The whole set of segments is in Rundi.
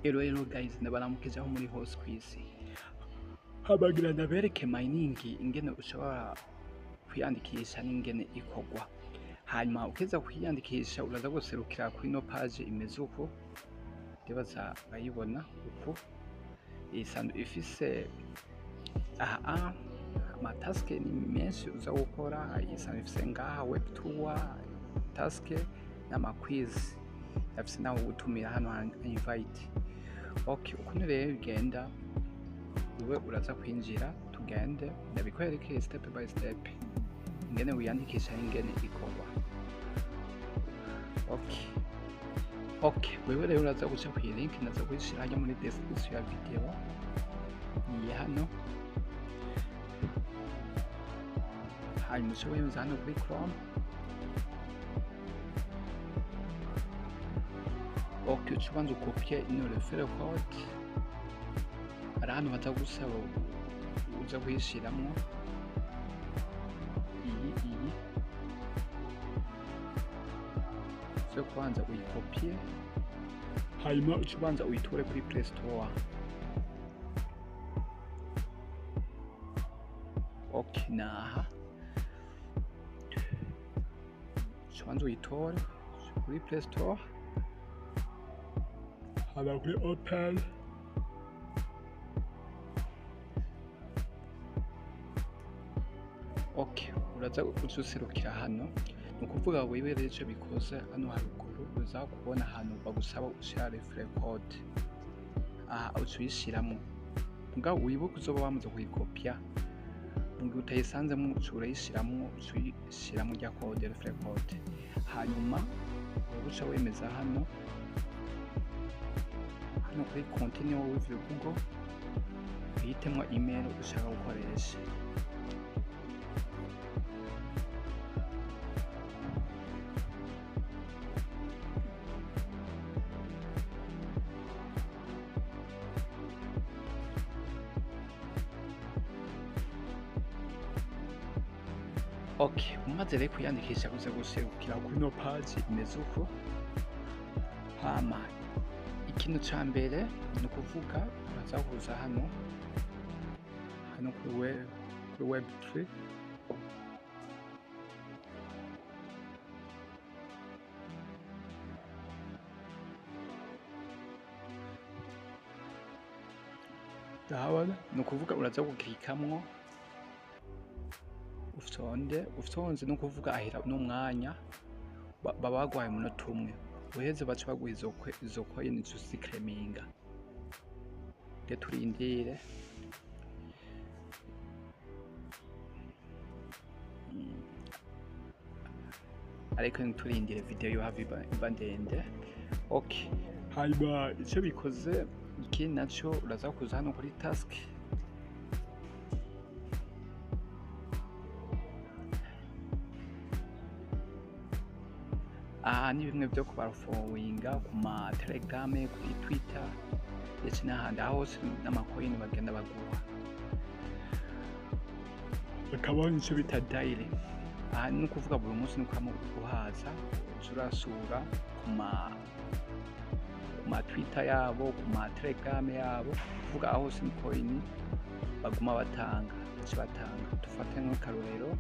Hello guys, ndabaramukije aho muri hose kw'isi. Habagira ndabereke mining ingene ushobora kwiyandikisha n'ingene ikorwa. Hanyuma ukeza kwiyandikisha uraza guserukira kuri no page imeze uko. Ndibaza bayibona uko. Isanzwe ifise amatask ni menshi uza gukora, isanzwe ifise ngaha web tour, task n'amaquiz. Yafise naho gutumira hano invite. Okay, ukuntu rero bigenda wewe uraza kwinjira tugende ndabikwereke step by step ingene wiyandikisha ingene ikorwa. Okay, wewe rero uraza guca ku link ndaza kuyishira hano muri description ya video iyi hano. Hanyuma ushobora kuza hano kuri Chrome. Okay, ubanza ukopie ino referral code. Hari ahantu batagusaba uza kuyishiramwo iyi so kubanza uyikopie, hanyuma ubanza uyitore kuri Play Store. Okay, naha ubanza uyitore kuri Play Store, haba kuri open. Okay, uraza userukira hano. Nukuvuga wewe rero ico bikoze hano haruguru uza kubona ahantu bagusaba ushira referral code. Ucuyishiramo. Nga wibuka uzoba wamaze kuyikopia. Mungi utayisanzemo urayishiramwo, ucuyishiramo rya code referral code. Hanyuma uca wemeza hano kuri continue with Google, uhitemo email ushaka gukoresha. Okay, umaze rero kwiyandikisha kuza guserukira kuri no page imeze uko. Hama ikintu ca mbere ni ukuvuga uraza kuza hano kuri web3. Ndahabona ni ukuvuga uraza guklikamwo uftonze no kuvuga ahera n'umwanya baba bagwaye umunota umwe, uheze baca baguha izo coin uziklaminga. Rero turindire ariko turindire video yo havi iba ndende. Okay, hanyuma ico bikoze ikindi naco uraza kuza hano kuri task. Ni bimwe byo kubarfollowinga ku ma Telegram, kuri Twitter ndetse n'ahandi hose n'amacoin bagenda baguha. Bakabaho nicyo bita daily. Ni ukuvuga buri munsi nuko uhaza urasura ku ma Twitter yabo, ku ma Telegram yabo, kuvuga aho hose ni coin baguma batanga. Dufate nk'akarorero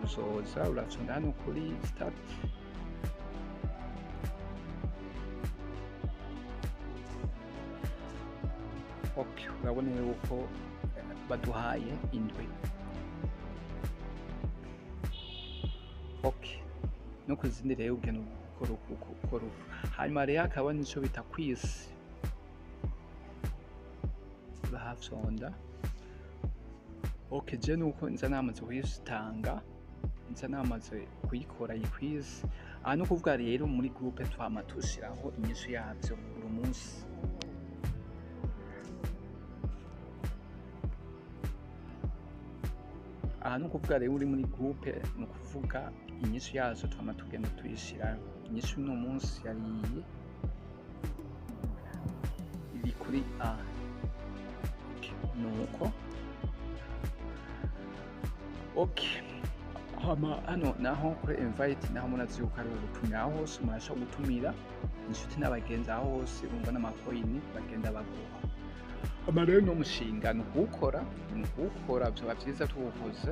uzoza uracunga hano kuri start. Okay, urabona yuko baduhaye indwi. Okay, no kuzindi rero ugena ukora. Hanyuma rero akaba nico bita quiz. Bahafsonda. Okay, je nuko nza namaze kuyitanga, nza namaze kuyikora iyi quiz. No kuvuga rero muri groupe twama tushiraho inyishu yavyo buri munsi. No kuvuga rero uri muri groupe no kuvuga inyishu yazo twama tugenda tuyishira. Inyishu no munsi yari iri kuri A. Okay, nuko. Okay, hano naho kuri invite naho munazi yuko ari gutumira, aho hose umuntu ashobora gutumira inshuti n'abagenzi, aho hose urumva n'amakoyini bagenda baguha. Rero n'umushinga ni ukuwukora vyoba vyiza tuwukoze